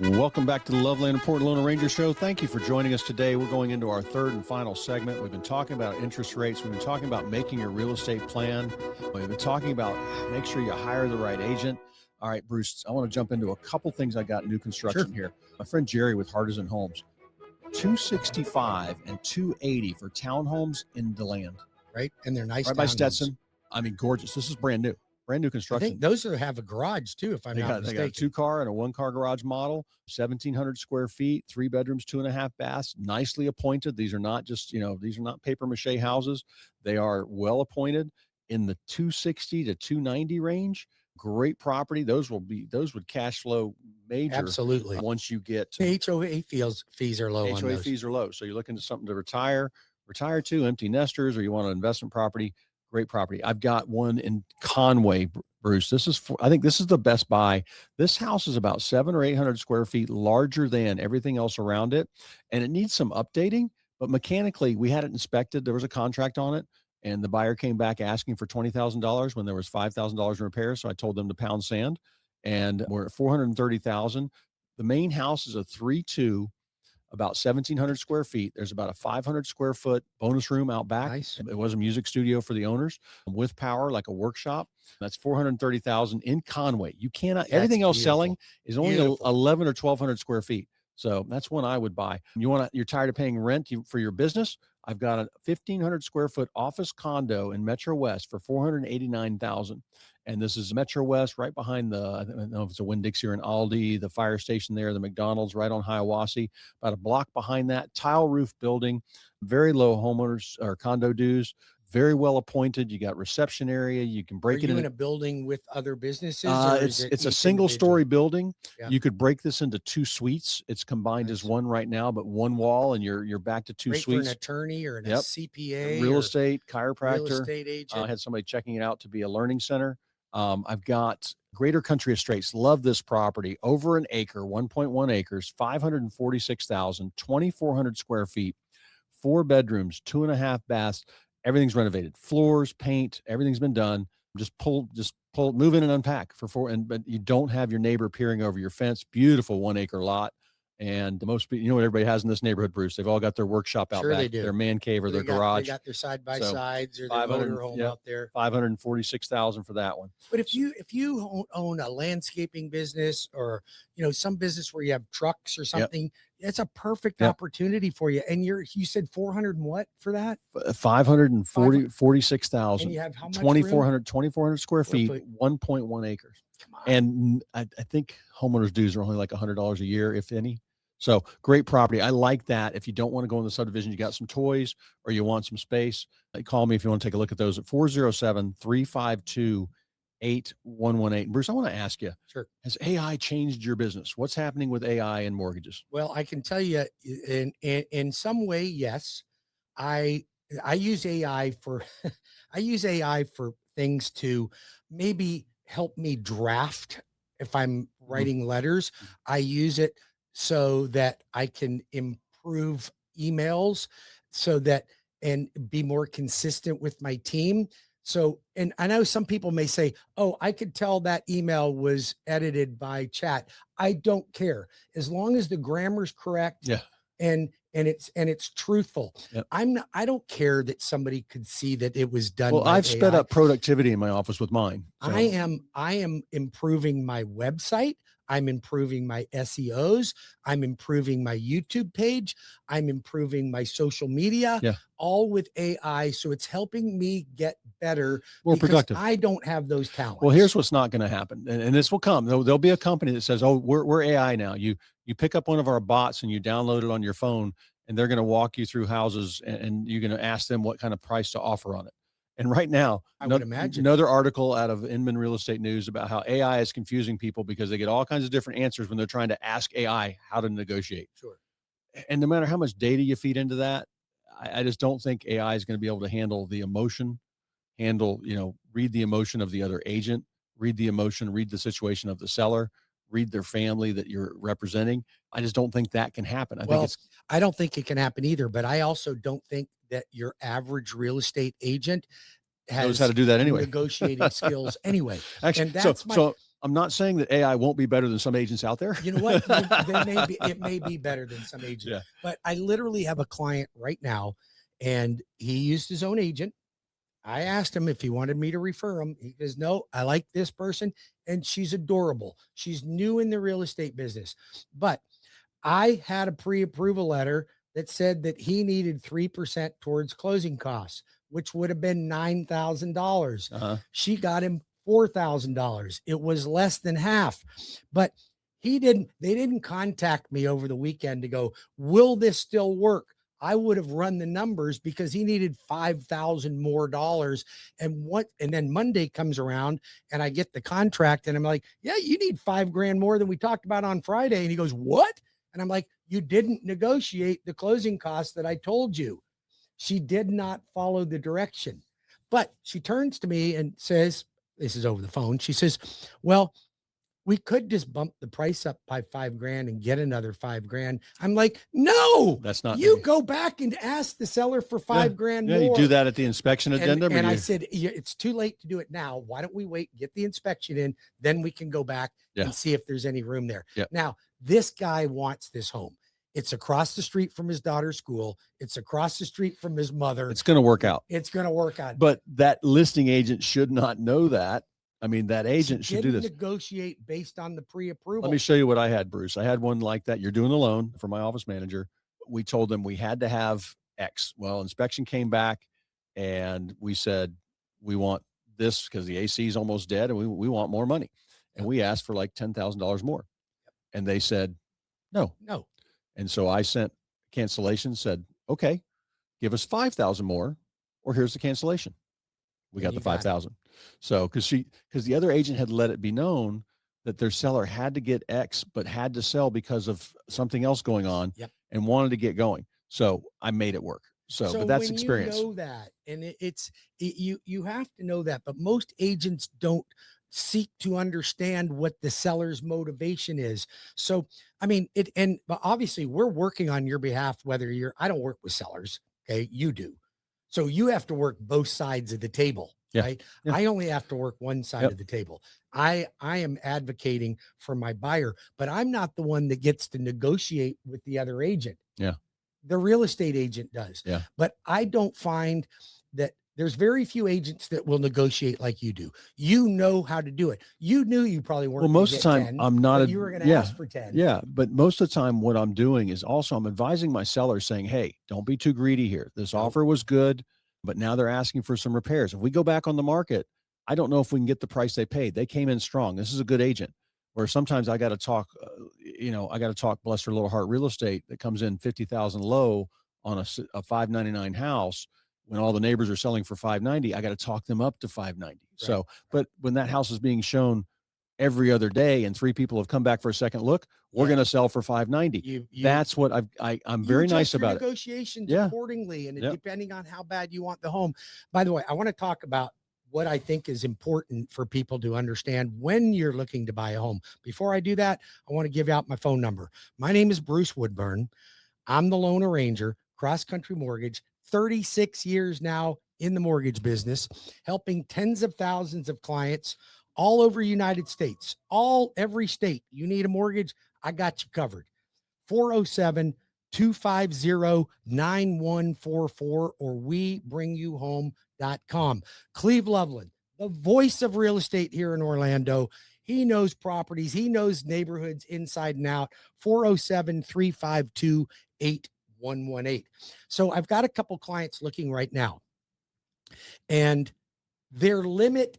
Welcome back to the Loveland and Port Lona Ranger Show. Thank you for joining us today. We're going into our third and final segment. We've been talking about interest rates. We've been talking about making your real estate plan. We've been talking about make sure you hire the right agent. All right, Bruce, I want to jump into a couple things I got new construction here. My friend Jerry with Hardison Homes, $265 and $280 for townhomes in DeLand. Right, and they're nice. Right by Stetson. I mean, gorgeous. This is brand new construction. I think those have a garage too, if I'm not mistaken. They got a 2-car and a 1-car garage model, 1,700 square feet, 3 bedrooms, 2.5 baths, nicely appointed. These are not just, these are not paper mache houses. They are well appointed in the 260 to 290 range. Great property. Those would cash flow major. Absolutely. Once you get to HOA fees are low. HOA fees are low. So you're looking to something to retire to, empty nesters, or you want an investment property. Great property. I've got one in Conway, Bruce. I think this is the best buy. This house is about 700 or 800 square feet larger than everything else around it. And it needs some updating, but mechanically we had it inspected. There was a contract on it, and the buyer came back asking for $20,000 when there was $5,000 in repairs. So I told them to pound sand, and we're at $430,000. The main house is a 3-2, about 1,700 square feet. There's about a 500 square foot bonus room out back. Nice. It was a music studio for the owners with power, like a workshop. That's $430,000 in Conway. You cannot, everything else selling is only 11 or 1,200 square feet. So that's one I would buy. You're tired of paying rent for your business? I've got a 1,500 square foot office condo in Metro West for $489,000. And this is Metro West, right behind I don't know if it's a Winn-Dixie or an Aldi, the fire station there, the McDonald's right on Hiawassee, about a block behind that, tile roof building, very low homeowners or condo dues, very well appointed. You got reception area. You can break it in a building with other businesses. It's a single story building. Yeah. You could break this into 2 suites. It's combined as one right now, but one wall, and you're back to 2 suites. For an attorney or a CPA, real estate, chiropractor, real estate agent. I had somebody checking it out to be a learning center. I've got Greater Country Estates. Love this property. Over an acre, 1.1 acres, 546,000, 2,400 square feet, 4 bedrooms, 2.5 baths. Everything's renovated. Floors, paint, everything's been done. Just pull, move in and unpack but you don't have your neighbor peering over your fence. Beautiful 1 acre lot. And most people, you know what everybody has in this neighborhood, Bruce? They've all got their workshop out back, they do. Their man cave or their garage. They got their side-by-sides or their motorhome out there. $546,000 for that one. But if you own a landscaping business or some business where you have trucks or something, it's a perfect opportunity for you. And you said 400 and what for that? 546,000. And you have how much? 2,400 square feet, 1.1 acres. Come on. And I think homeowners dues are only like $100 a year, if any. So great property. I like that. If you don't want to go in the subdivision, you got some toys or you want some space, call me if you want to take a look at those at 407-352-8118. Bruce, I want to ask you, sure, has AI changed your business? What's happening with AI and mortgages? Well, I can tell you in some way, yes. I use AI for things to maybe help me draft. If I'm writing letters, I use it so that I can improve emails and be more consistent with my team. So, and I know some people may say, oh, I could tell that email was edited by chat. I don't care. As long as the grammar's correct. Yeah. And it's truthful. Yep. I don't care that somebody could see that it was done. Well, I've sped up productivity in my office with mine. So. I am improving my website. I'm improving my SEOs. I'm improving my YouTube page. I'm improving my social media, all with AI. So it's helping me get better, more productive. I don't have those talents. Well, here's what's not going to happen. And this will come. There'll be a company that says, oh, we're AI now. You pick up one of our bots and you download it on your phone, and they're going to walk you through houses, and you're going to ask them what kind of price to offer on it. And right now, I would imagine another article out of Inman Real Estate News about how AI is confusing people because they get all kinds of different answers when they're trying to ask AI how to negotiate. Sure. And no matter how much data you feed into that, I just don't think AI is going to be able to handle the emotion, read the emotion of the other agent, read the emotion, read the situation of the seller, read their family that you're representing. I just don't think that can happen. I don't think it can happen either, but I also don't think that your average real estate agent knows how to do that anyway. Negotiating skills anyway. Actually, and that's I'm not saying that AI won't be better than some agents out there. You know what? It may be better than some agents, Yeah. but I literally have a client right now, and he used his own agent. I asked him if he wanted me to refer him. He goes, no, I like this person, and she's adorable. She's new in the real estate business, but I had a pre-approval letter that said that he needed 3% towards closing costs, which would have been $9,000. Uh-huh. She got him $4,000. It was less than half, but they didn't contact me over the weekend to go, will this still work? I would have run the numbers because he needed $5,000 more dollars. And then Monday comes around and I get the contract and I'm like, yeah, you need $5,000 more than we talked about on Friday. And he goes, what? And I'm like, you didn't negotiate the closing costs that I told you. She did not follow the direction, but she turns to me and says, this is over the phone. She says, well, we could just bump the price up by $5,000 and get another $5,000. I'm like, no, that's not, you go back and ask the seller for $5,000 more. You do that at the inspection addendum. And I said, it's too late to do it now. Why don't we wait, get the inspection in, then we can go back and see if there's any room there. Now, this guy wants this home. It's across the street from his daughter's school. It's across the street from his mother. It's going to work out. It's going to work out. But that listing agent should not know that. I mean, that agent should do this. Negotiate based on the pre-approval. Let me show you what I had, Bruce. I had one like that. You're doing the loan for my office manager. We told them we had to have X. Well, inspection came back and we said, we want this because the AC is almost dead and we want more money. And we asked for like $10,000 more. And they said, no. And so I sent cancellation, said, okay, give us 5,000 more, or here's the cancellation. We got the 5,000. So, because the other agent had let it be known that their seller had to get X, but had to sell because of something else going on and wanted to get going. So I made it work. So but that's experience. You know that, and you have to know that, but most agents don't seek to understand what the seller's motivation is. So, I mean, but obviously we're working on your behalf, I don't work with sellers. Okay. You do. So you have to work both sides of the table, right? I only have to work one side of the table. I am advocating for my buyer, but I'm not the one that gets to negotiate with the other agent. The real estate agent does. But I don't find that there's very few agents that will negotiate like you do. You know how to do it. You knew you probably weren't. Well, most of the time 10, I'm not. You were going to ask for 10. But most of the time what I'm doing is also I'm advising my sellers saying, hey, don't be too greedy here. This offer was good, but now they're asking for some repairs. If we go back on the market, I don't know if we can get the price they paid. They came in strong. This is a good agent. Or sometimes I got to talk, bless her little heart real estate that comes in 50,000 low on a 599 house. When all the neighbors are selling for 590, I got to talk them up to 590. So, but when that house is being shown every other day and 3 people have come back for a second look, we're going to sell for 590. That's what I'm very nice about it. Negotiations accordingly. And depending on how bad you want the home. By the way, I want to talk about what I think is important for people to understand when you're looking to buy a home. Before I do that, I want to give out my phone number. My name is Bruce Woodburn. I'm the loan arranger, Cross Country Mortgage, 36 years now in the mortgage business, helping tens of thousands of clients all over United States, every state. You need a mortgage, I got you covered. 407-250-9144 or webringyouhome.com. Cleve Loveland, the voice of real estate here in Orlando. He knows properties. He knows neighborhoods inside and out. 407-352-8118. So I've got a couple clients looking right now, and their limit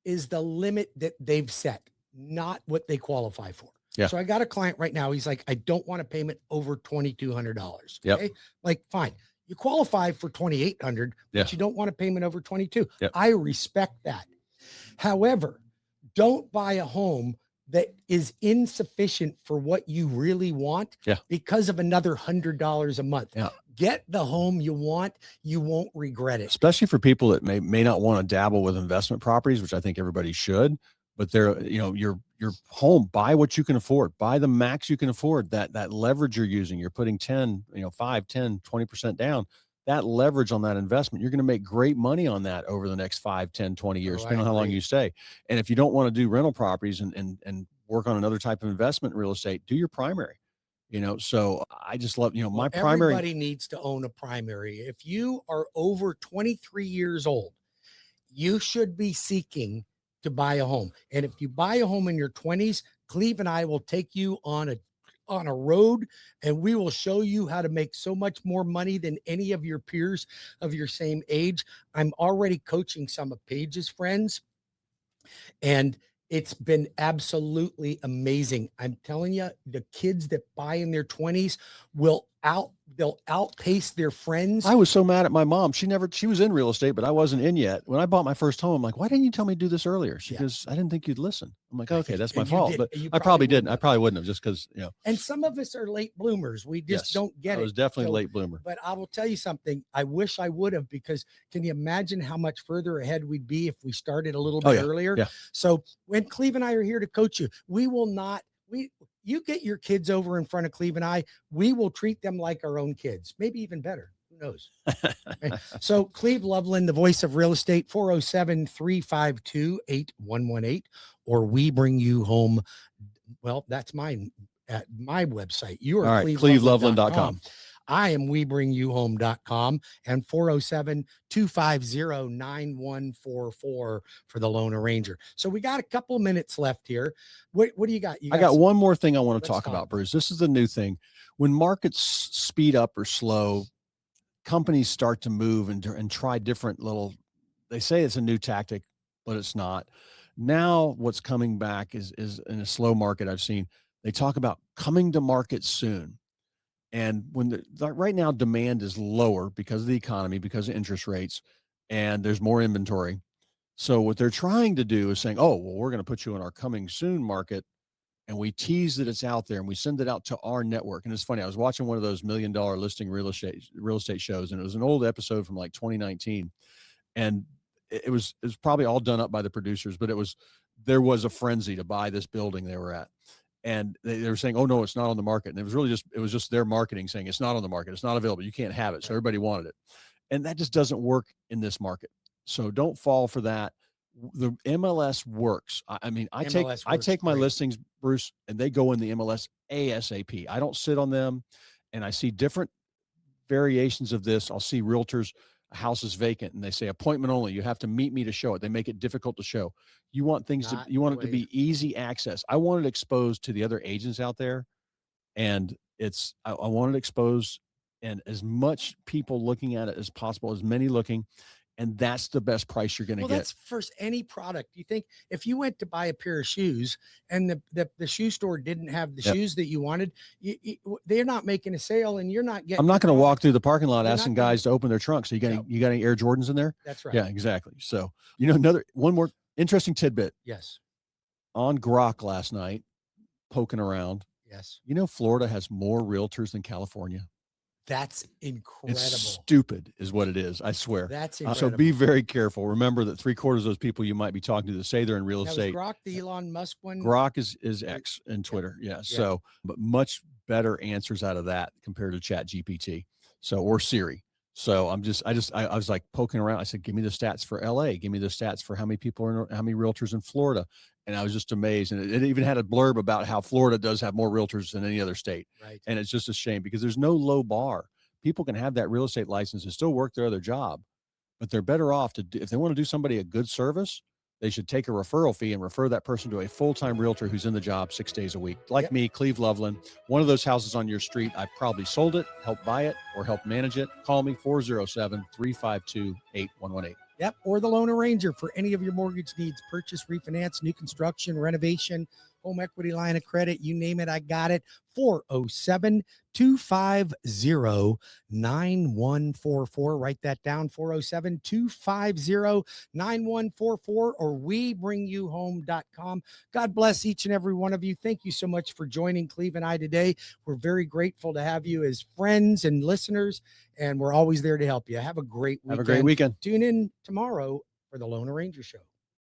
is the limit that they've set, not what they qualify for. So I got a client right now. He's like, I don't want a payment over $2,200. Okay. Like, fine. You qualify for $2,800, but you don't want a payment over $2,200. I respect that. However, don't buy a home that is insufficient for what you really want because of another $100 a month. Get the home you want. You won't regret it. Especially for people that may not want to dabble with investment properties, which I think everybody should, but they're, your home, buy what you can afford, buy the max you can afford. That leverage you're using, you're putting 10, 5, 10, 20% down. that leverage on that investment, you're going to make great money on that over the next 5, 10, 20 years, Oh, I depending on how long agree. you stay. And if you don't want to do rental properties and work on another type of investment in real estate, do your primary. So I just love, Well, my primary. everybody needs to own a primary. If you are over 23 years old, you should be seeking to buy a home. And if you buy a home in your 20s, Cleve and I will take you on a road, and we will show you how to make so much more money than any of your peers of your same age. I'm already coaching some of Paige's friends, and it's been absolutely amazing. I'm telling you, the kids that buy in their 20s they'll outpace their friends. I was so mad at my mom. She was in real estate, but I wasn't in yet. When I bought my first home, I'm like, why didn't you tell me to do this earlier? She goes, I didn't think you'd listen. I'm like, okay, that's my And you fault. did. But You I probably didn't. wouldn't I have. probably wouldn't have, just because, And some of us are late bloomers. We just yes, don't get I it. was definitely a So, late bloomer. But I will tell you something. I wish I would have, because can you imagine how much further ahead we'd be if we started a little bit earlier? Yeah. So when Cleve and I are here to coach you, you get your kids over in front of Cleve and I, we will treat them like our own kids, maybe even better. Who knows? Okay. So Cleve Loveland, the voice of real estate, 407-352-8118, or we bring you home. Well, that's mine at my website. You are All right, cleveloveland.com. I am WeBringYouHome.com, and 407-250-9144 for the Lone Ranger. So we got a couple of minutes left here. What do you got? I got one more thing I want to talk about, Bruce. This is the new thing. When markets speed up or slow, companies start to move and try different they say it's a new tactic, but it's not. Now what's coming back is in a slow market I've seen, they talk about coming to market soon. And when right now demand is lower because of the economy, because of interest rates, and there's more inventory. So what they're trying to do is saying, oh, well, we're going to put you in our coming soon market. And we tease that it's out there and we send it out to our network. And it's funny, I was watching one of those $1 million listing real estate shows, and it was an old episode from like 2019. And it was probably all done up by the producers, but there was a frenzy to buy this building they were at. And they were saying, oh no, it's not on the market. And it was just their marketing saying it's not on the market. It's not available. You can't have it. So everybody wanted it. And that just doesn't work in this market. So don't fall for that. The MLS works. I mean, I take my listings, Bruce, and they go in the MLS ASAP. I don't sit on them, and I see different variations of this. I'll see realtors, a house is vacant, and they say appointment only. You have to meet me to show it. They make it difficult to show. You want it to be easy access. I want it exposed to the other agents out there, and I want it exposed and as much people looking at it as possible, as many looking. And that's the best price you're going to get. That's for any product. You think if you went to buy a pair of shoes and the shoe store didn't have the shoes that you wanted, they're not making a sale, and you're not getting. I'm not going to walk through the parking lot asking guys to open their trunks. So you got any Air Jordans in there? That's right. Yeah, exactly. So one more interesting tidbit. Yes. On Grok last night, poking around. Yes. Florida has more realtors than California. That's incredible. It's stupid is what it is. I swear. That's incredible. So be very careful. Remember that 3/4 of those people you might be talking to that say they're in real estate. Was Grok the Elon Musk one? Grok is X and Twitter. Yeah. So, but much better answers out of that compared to Chat GPT. Or Siri. So I was like poking around. I said, give me the stats for LA. Give me the stats for how many realtors in Florida. And I was just amazed. And it even had a blurb about how Florida does have more realtors than any other state. Right. And it's just a shame because there's no low bar. People can have that real estate license and still work their other job, but they're better off if they want to do somebody a good service, they should take a referral fee and refer that person to a full-time realtor who's in the job 6 days a week. Like me, Cleve Loveland, one of those houses on your street. I've probably sold it, helped buy it, or helped manage it. Call me 407-352-8118. Yep. Or the Lone Ranger for any of your mortgage needs, purchase, refinance, new construction, renovation, home equity line of credit, you name it, I got it. 407-250-9144. Write that down, 407-250-9144, or WeBringYouHome.com. God bless each and every one of you. Thank you so much for joining Cleve and I today. We're very grateful to have you as friends and listeners, and we're always there to help you. Have a great weekend. Have a great weekend. Tune in tomorrow for the Lone Ranger Show.